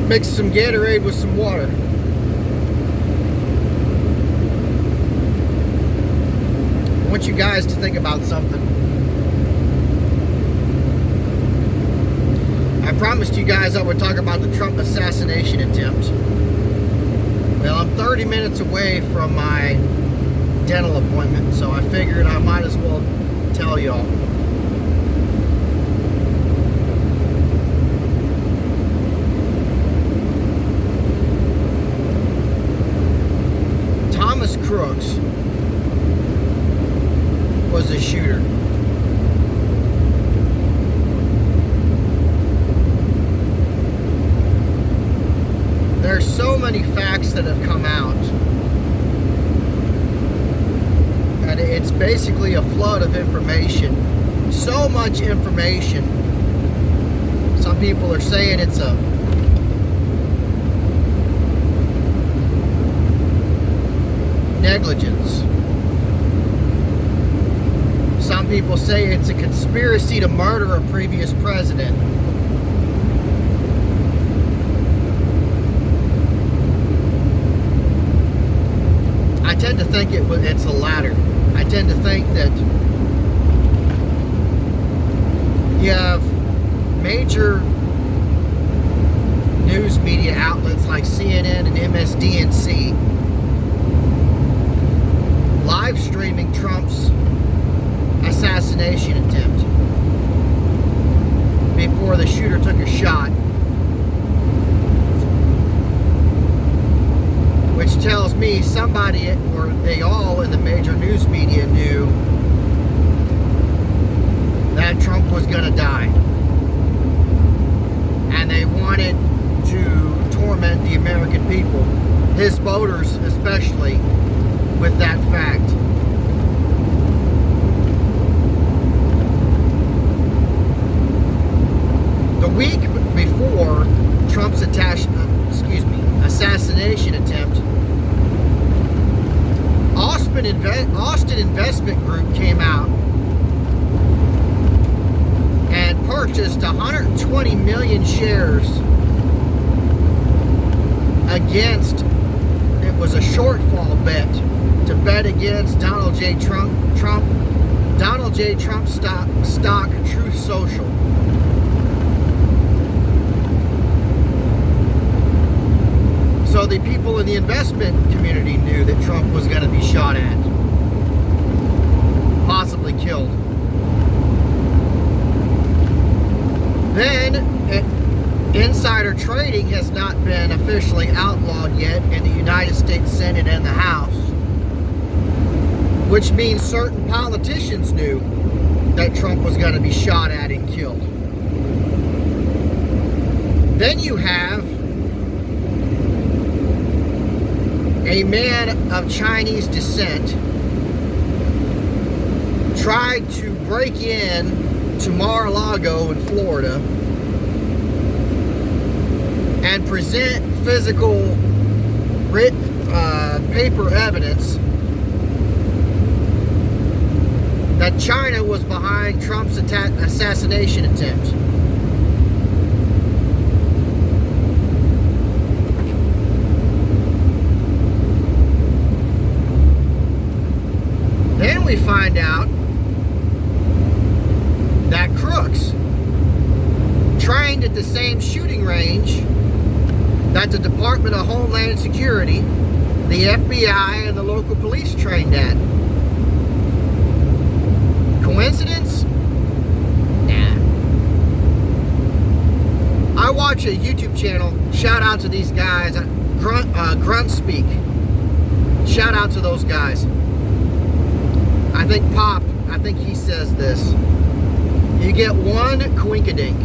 Mix some Gatorade with some water. I want you guys to think about something. I promised you guys I would talk about the Trump assassination attempt. Well, I'm 30 minutes away from my dental appointment, so I figured I might as well tell y'all. Thomas Crooks was a shooter. There's so many facts that have come out, and it's basically a flood of information. So much information. Some people are saying it's a negligence. Some people say it's a conspiracy to murder a previous president. I tend to think it's the latter. I tend to think that you have major news media outlets like CNN and MSDNC live streaming Trump's assassination attempt before the shooter took a shot, which tells me somebody, or they all in the major news media, knew that Trump was going to die, and they wanted to torment the American people, his voters especially, with that fact. The week before Trump's assassination attempt, Austin Investment Group came out and purchased 120 million shares against, it was a shortfall bet, to bet against Donald J. Trump stock Truth Social. So the people in the investment community knew that Trump was going to be shot at, possibly killed. Then, insider trading has not been officially outlawed yet in the United States Senate and the House, which means certain politicians knew that Trump was going to be shot at and killed. Then you have a man of Chinese descent tried to break in to Mar-a-Lago in Florida and present physical paper evidence that China was behind Trump's assassination attempt. Then we find out that Crooks trained at the same shooting range that the Department of Homeland Security, the FBI, and the local police trained at. Coincidence? Nah. I watch a YouTube channel. Shout out to these guys. Grunt Speak. Shout out to those guys. I think he says this. You get one coinkydink.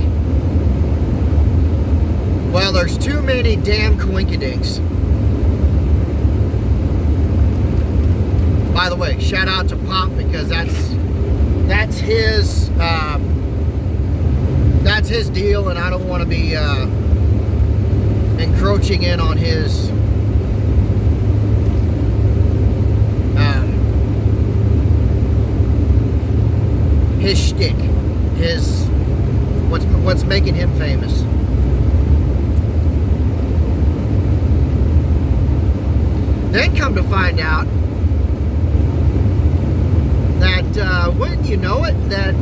Well, there's too many damn coinkydinks. By the way, shout out to Pop, because that's his deal, and I don't want to be encroaching in on his shtick, what's making him famous. Then come to find out that, wouldn't you know it, that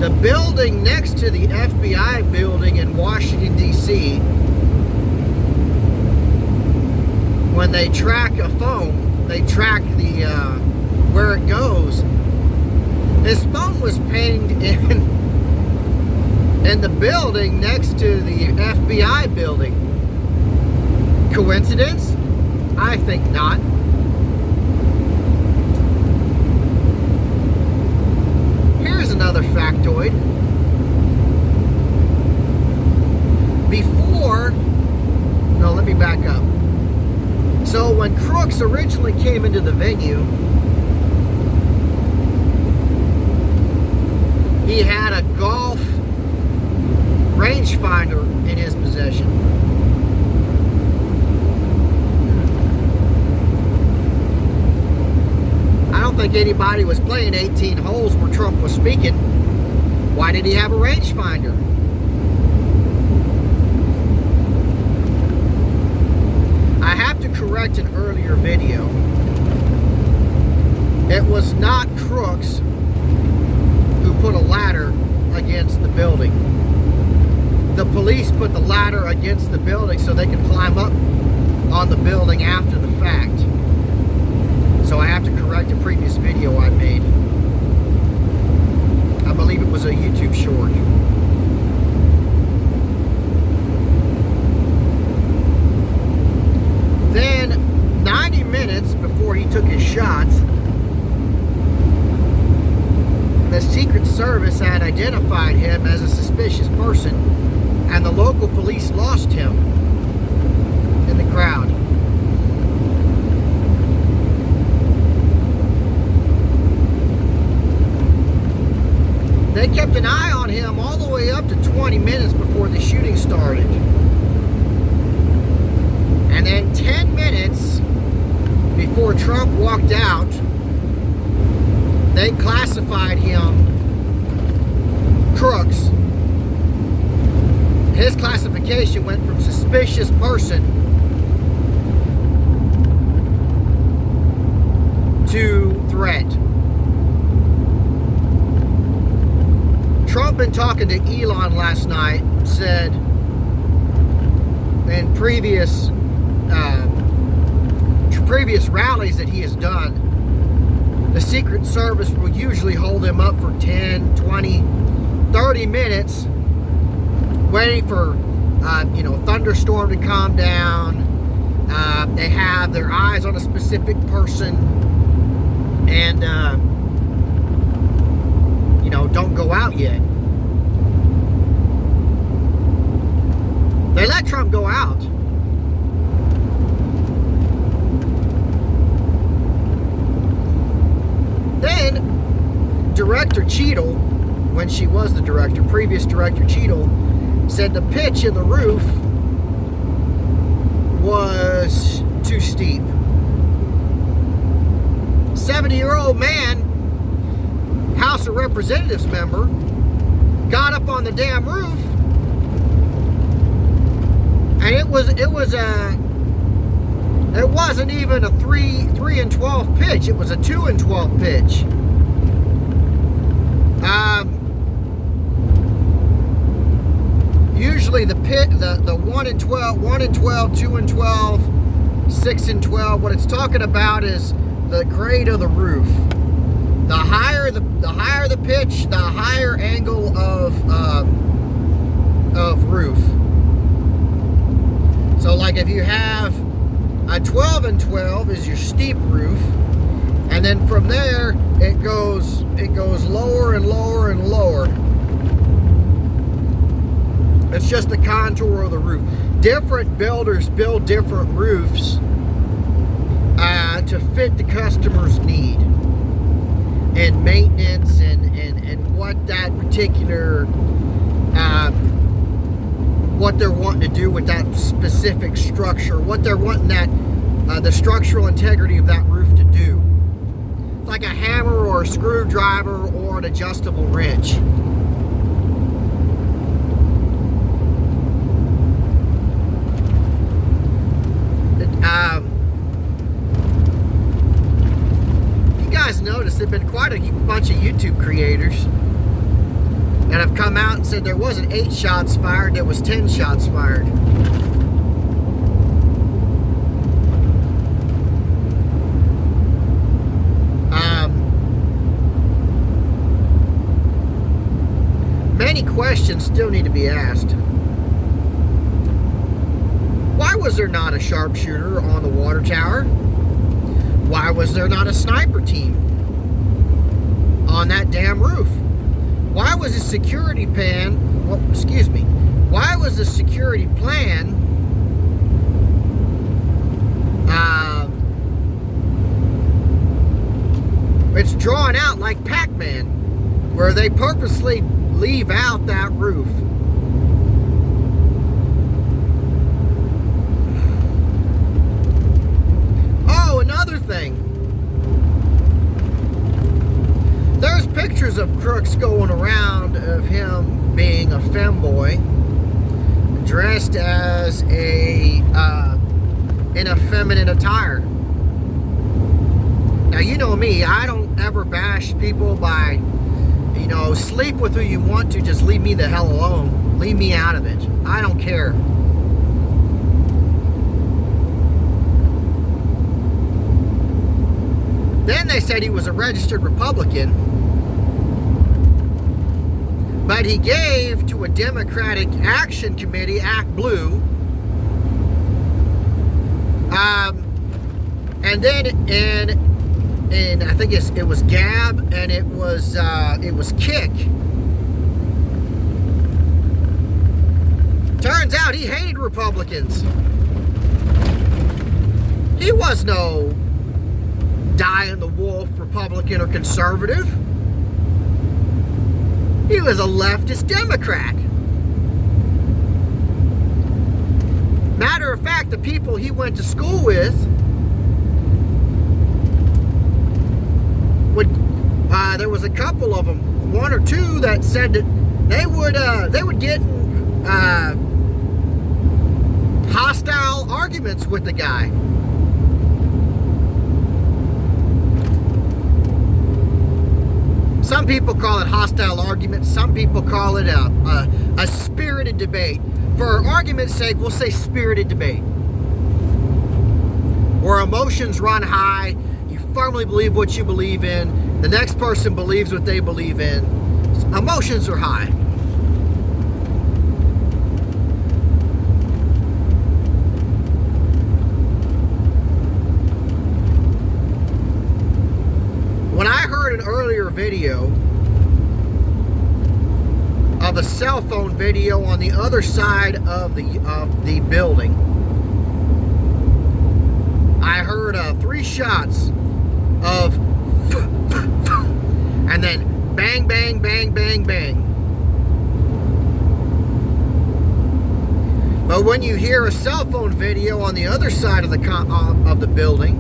the building next to the FBI building in Washington, D.C., when they track a phone, they track the where it goes. His phone was pinged in the building next to the FBI building. Coincidence? I think not. Here's another factoid. Let me back up. So when Crooks originally came into the venue, he had a golf rangefinder in his possession. I don't think anybody was playing 18 holes where Trump was speaking. Why did he have a rangefinder? I have to correct an earlier video. It was not Crooks who put a ladder against the building. The police put the ladder against the building so they could climb up on the building after the fact. So I have to correct a previous video I made. I believe it was a YouTube short. Then, 90 minutes before he took his shots, the Secret Service had identified him as a suspicious person, and the local police lost him in the crowd. They kept an eye on him all the way up to 20 minutes before the shooting started. And then 10 minutes before Trump walked out, they classified him Crooks. His classification went from suspicious person to threat. Trump, been talking to Elon last night, said in previous rallies that he has done, the Secret Service will usually hold him up for 10, 20, 30 minutes waiting for thunderstorm to calm down. They have their eyes on a specific person and don't go out yet. They let Trump go out. Then, Director Cheadle, when she was the director, previous Director Cheadle, said the pitch in the roof was too steep. 70-year-old man, House of Representatives member, got up on the damn roof, and it wasn't even a 3 and 12 pitch. It was a 2 and 12 pitch. Usually the 1 and 12, 2 and 12, 6 and 12. What it's talking about is the grade of the roof. The higher the pitch, the higher angle of roof. So like if you have a 12 and 12 is your steep roof, and then from there it goes lower and lower and lower. It's just the contour of the roof. Different builders build different roofs to fit the customer's need and maintenance and what that particular what they're wanting to do with that specific structure, what they're wanting the structural integrity of that roof to do. Like a hammer or a screwdriver or an adjustable wrench. noticed there have been quite a bunch of YouTube creators that have come out and said there wasn't 8 shots fired, there was 10 shots fired. Many questions still need to be asked. Why was there not a sharpshooter on the water tower? Why was there not a sniper team on that damn roof? Why was the security plan, well, excuse me, why was the security plan it's drawn out like Pac-Man, where they purposely leave out that roof? Oh, another thing. There's pictures of Crooks going around of him being a femboy, dressed as in a feminine attire. Now, you know me, I don't ever bash people by, you know, sleep with who you want to, just leave me the hell alone. Leave me out of it. I don't care. Then they said he was a registered Republican, but he gave to a Democratic Action Committee, Act Blue, and then in I think it was Gab and it was Kick. Turns out he hated Republicans. He was no die-in-the-wolf Republican or conservative. He was a leftist Democrat. Matter of fact, the people he went to school with there was a couple of them, 1 or 2, that said that they would get hostile arguments with the guy. Some people call it hostile arguments. Some people call it a spirited debate. For argument's sake, we'll say spirited debate, where emotions run high. You firmly believe what you believe in. The next person believes what they believe in. Emotions are high. When I heard an earlier video of a cell phone video on the other side of the building, I heard 3 shots of and then bang, bang, bang, bang, bang. But when you hear a cell phone video on the other side of the building,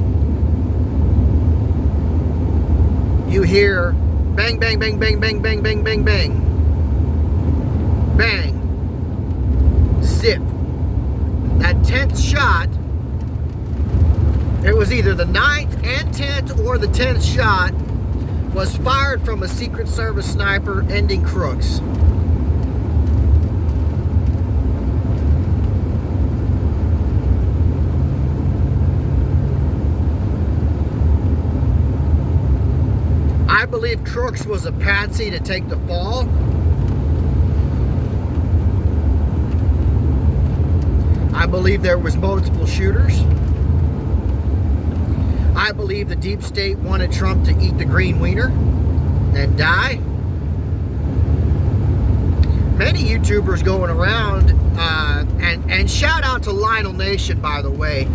you hear bang, bang, bang, bang, bang, bang, bang, bang, bang, bang, zip. That 10th shot, it was either the 9th and 10th or the 10th shot, was fired from a Secret Service sniper ending Crooks. I believe Crooks was a patsy to take the fall. I believe there was multiple shooters. I believe the deep state wanted Trump to eat the green wiener and die. Many YouTubers going around, and shout out to Lionel Nation, by the way.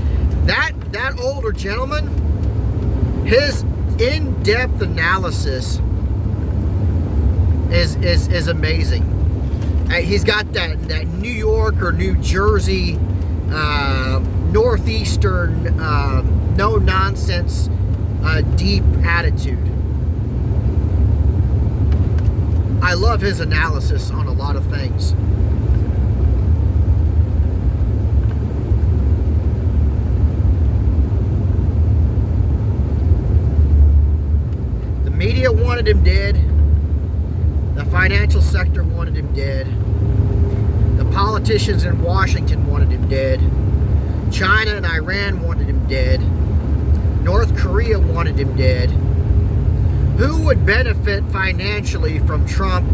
That older gentleman, his in-depth analysis is amazing. He's got that New York or New Jersey, northeastern, no nonsense, deep attitude. I love his analysis on a lot of things. media wanted him dead. The financial sector wanted him dead. The politicians in Washington wanted him dead. China and Iran wanted him dead. North Korea wanted him dead. Who would benefit financially from Trump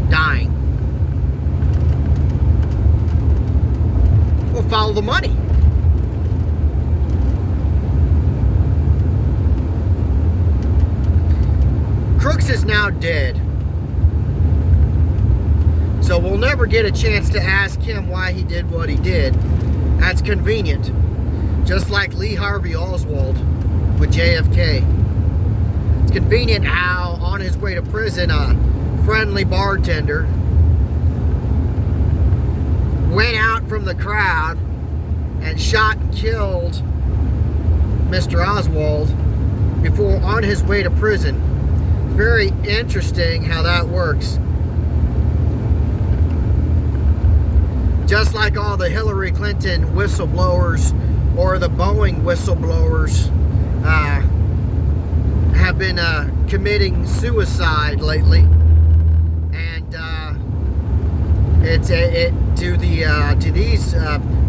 dying? Well, follow the money. Crooks is now dead. So we'll never get a chance to ask him why he did what he did. That's convenient. Just like Lee Harvey Oswald with JFK. It's convenient how, on his way to prison, a friendly bartender went out from the crowd and shot and killed Mr. Oswald before on his way to prison. Very interesting how that works. Just like all the Hillary Clinton whistleblowers or the Boeing whistleblowers have been committing suicide lately, and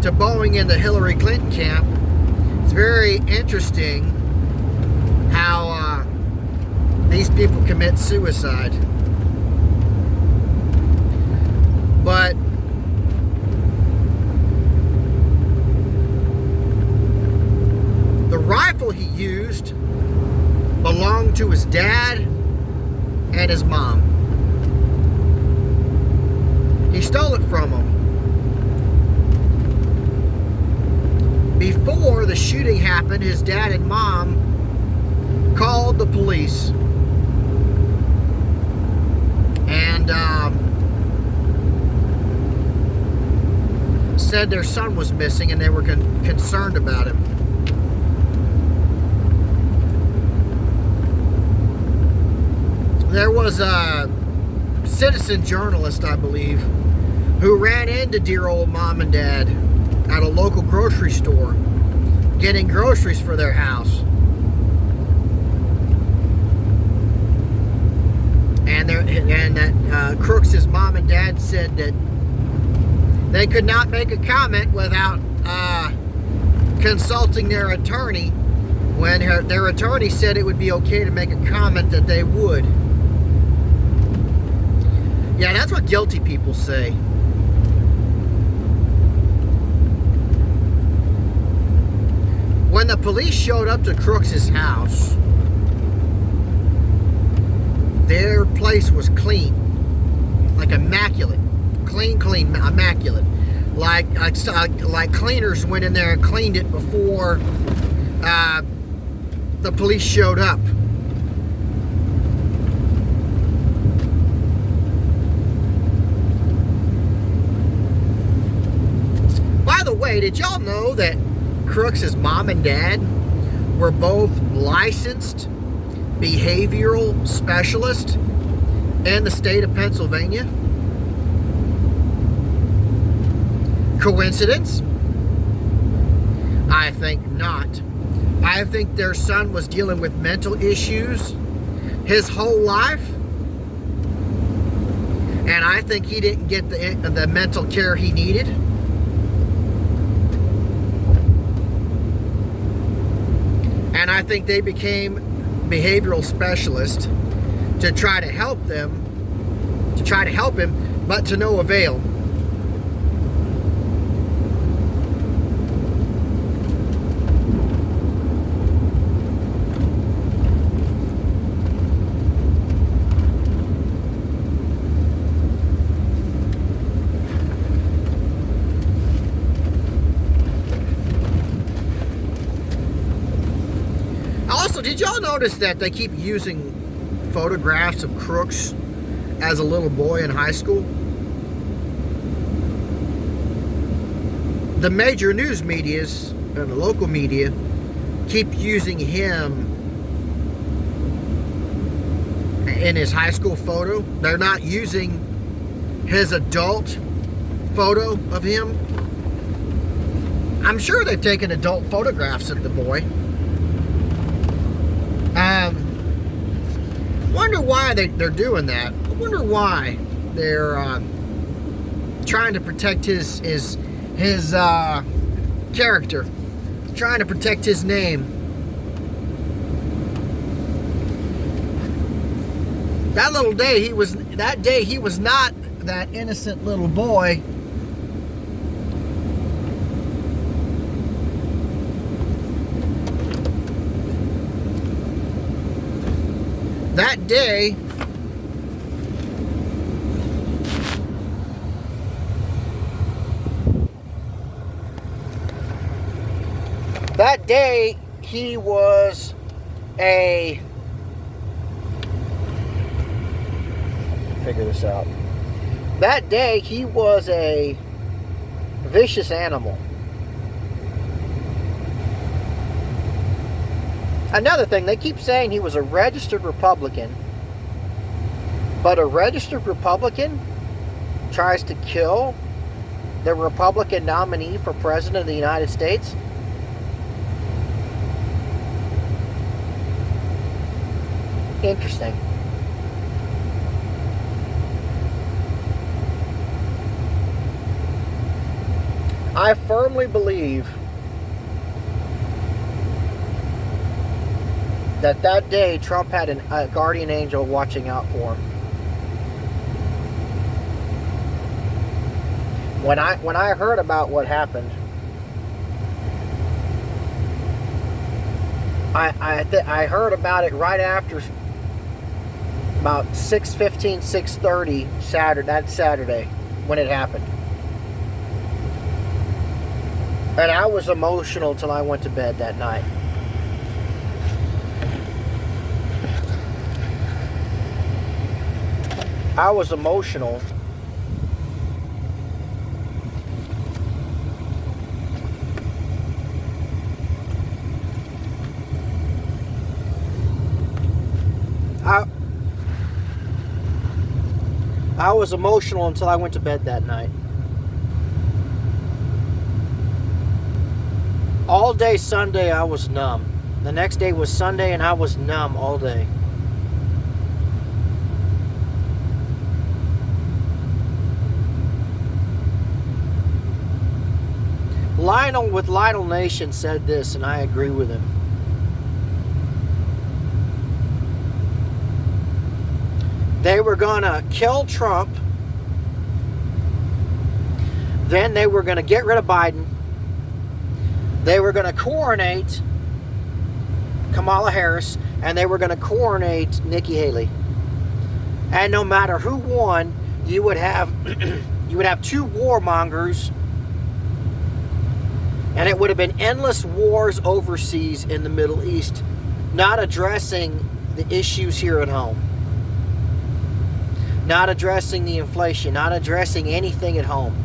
to Boeing and the Hillary Clinton camp. It's very interesting how these people commit suicide. But the rifle he used belonged to his dad and his mom. He stole it from them. Before the shooting happened, his dad and mom called the police and said their son was missing and they were concerned about him. There was a citizen journalist, I believe, who ran into dear old mom and dad at a local grocery store getting groceries for their house. And that Crooks' mom and dad said that they could not make a comment without consulting their attorney. When their attorney said it would be okay to make a comment, that they would. Yeah, that's what guilty people say. When the police showed up to Crooks' house, their place was clean, like immaculate, clean, immaculate, like cleaners went in there and cleaned it before the police showed up. By the way, did y'all know that Crooks' mom and dad were both licensed behavioral specialists in the state of Pennsylvania? Coincidence? I think not. I think their son was dealing with mental issues his whole life, and I think he didn't get the mental care he needed. And I think they became behavioral specialists to try to help him, but to no avail. Also, did y'all notice that they keep using photographs of Crooks as a little boy in high school? The major news medias and the local media keep using him in his high school photo. They're not using his adult photo of him. I'm sure they've taken adult photographs of the boy. why they're doing that. I wonder why they're trying to protect his character, trying to protect his name. That day he was not that innocent little boy. That day, he was a... Figure this out. That day, he was a vicious animal. Another thing, they keep saying he was a registered Republican, but a registered Republican tries to kill the Republican nominee for President of the United States? Interesting. I firmly believe that day Trump had a guardian angel watching out for him. When I heard about what happened, I heard about it right after about 6:15, 6:30 that Saturday when it happened. And I was emotional till I went to bed that night. I was emotional. I was emotional until I went to bed that night. All day Sunday I was numb. The next day was Sunday and I was numb all day. Lionel with Lionel Nation said this, and I agree with him. They were going to kill Trump. Then they were going to get rid of Biden. They were going to coronate Kamala Harris, and they were going to coronate Nikki Haley. And no matter who won, you would have two warmongers, and it would have been endless wars overseas in the Middle East, not addressing the issues here at home, not addressing the inflation, not addressing anything at home.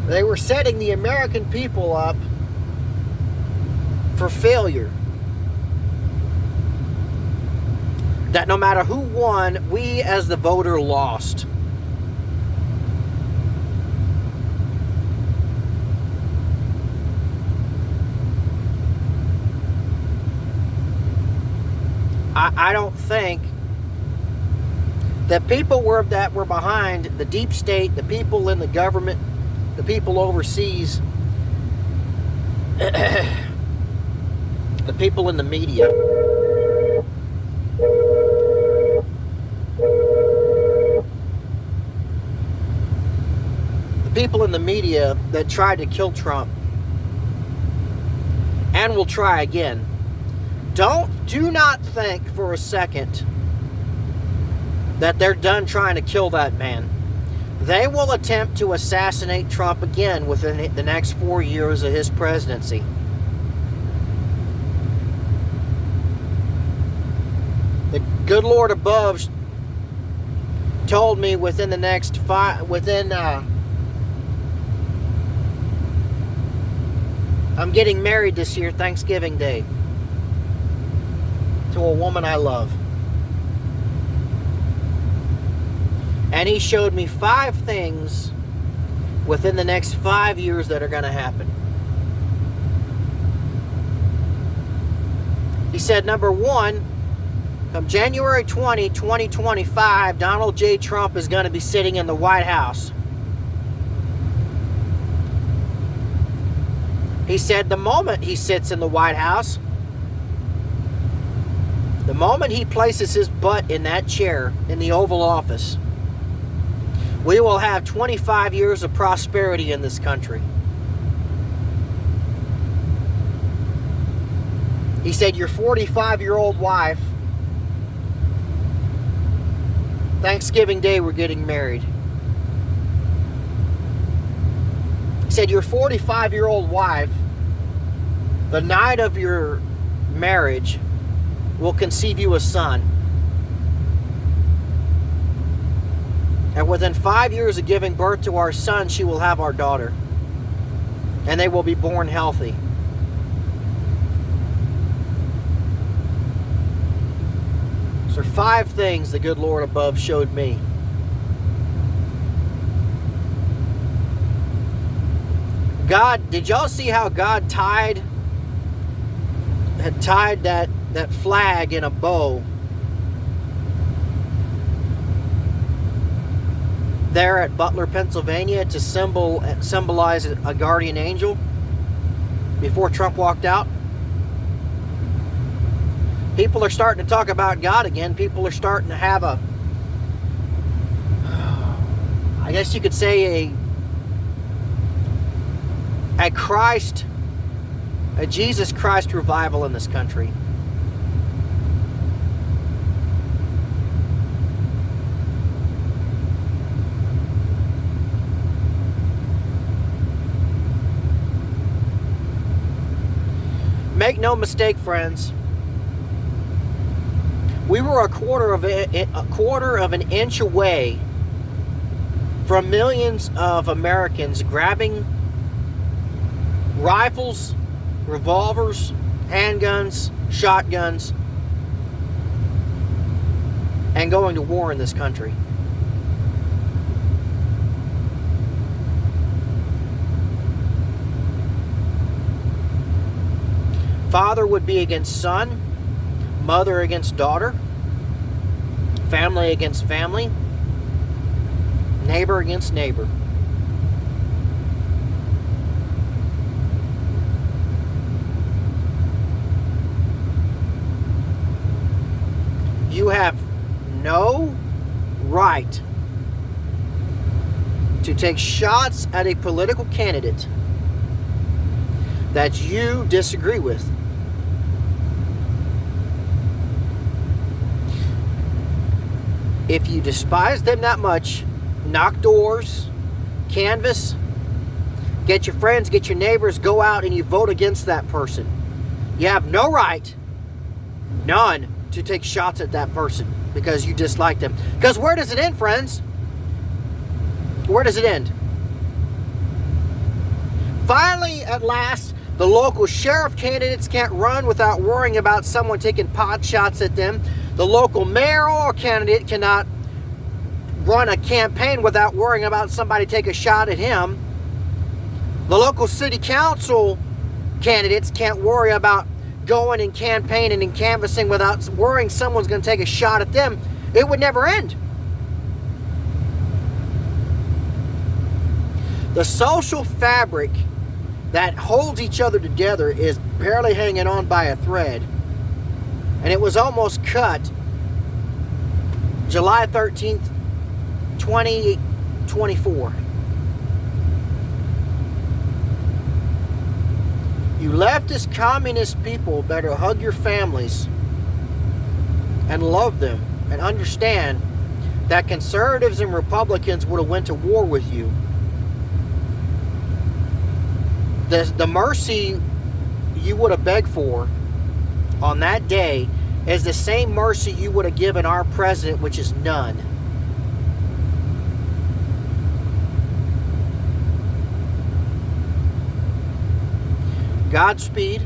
They were setting the American people up for failure. That no matter who won, we as the voter lost. I don't think that people that were behind the deep state, the people in the government, the people overseas, the people in the media. The people in the media that tried to kill Trump and will try again. Do not think for a second that they're done trying to kill that man. They will attempt to assassinate Trump again within the next 4 years of his presidency. The good Lord above told me within the next I'm getting married this year, Thanksgiving Day, to a woman I love. And he showed me 5 things within the next 5 years that are going to happen. He said, number 1, Come January 20, 2025, Donald J. Trump is going to be sitting in the White House. He said the moment he sits in the White House, the moment he places his butt in that chair in the Oval Office, we will have 25 years of prosperity in this country. He said, your 45-year-old wife, Thanksgiving Day we're getting married. He said, your 45-year-old wife, the night of your marriage, will conceive you a son. And within 5 years of giving birth to our son, she will have our daughter. And they will be born healthy. So there are 5 things the good Lord above showed me. God, did y'all see how God had tied that flag in a bow there at Butler, Pennsylvania to symbolize a guardian angel before Trump walked out? People are starting to talk about God again. People are starting to have I guess you could say a Jesus Christ revival in this country. Make no mistake, friends. We were a quarter of an inch away from millions of Americans grabbing rifles, revolvers, handguns, shotguns, and going to war in this country. Father would be against son, mother against daughter, family against family, neighbor against neighbor. You have no right to take shots at a political candidate that you disagree with. If you despise them that much, knock doors, canvass, get your friends, get your neighbors, go out and you vote against that person. You have no right, none, to take shots at that person because you dislike them. Because where does it end, friends? Where does it end? Finally, at last, the local sheriff candidates can't run without worrying about someone taking pot shots at them. The local mayoral candidate cannot run a campaign without worrying about somebody take a shot at him. The local city council candidates can't worry about going and campaigning and canvassing without worrying someone's going to take a shot at them. It would never end. The social fabric that holds each other together is barely hanging on by a thread. And it was almost cut July 13th, 2024. You leftist communist people better hug your families and love them and understand that conservatives and Republicans would have went to war with you. The mercy you would have begged for on that day is the same mercy you would have given our president, which is none. Godspeed.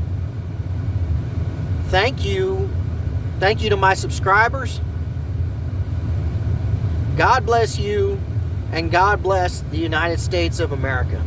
Thank you. Thank you to my subscribers. God bless you, and God bless the United States of America.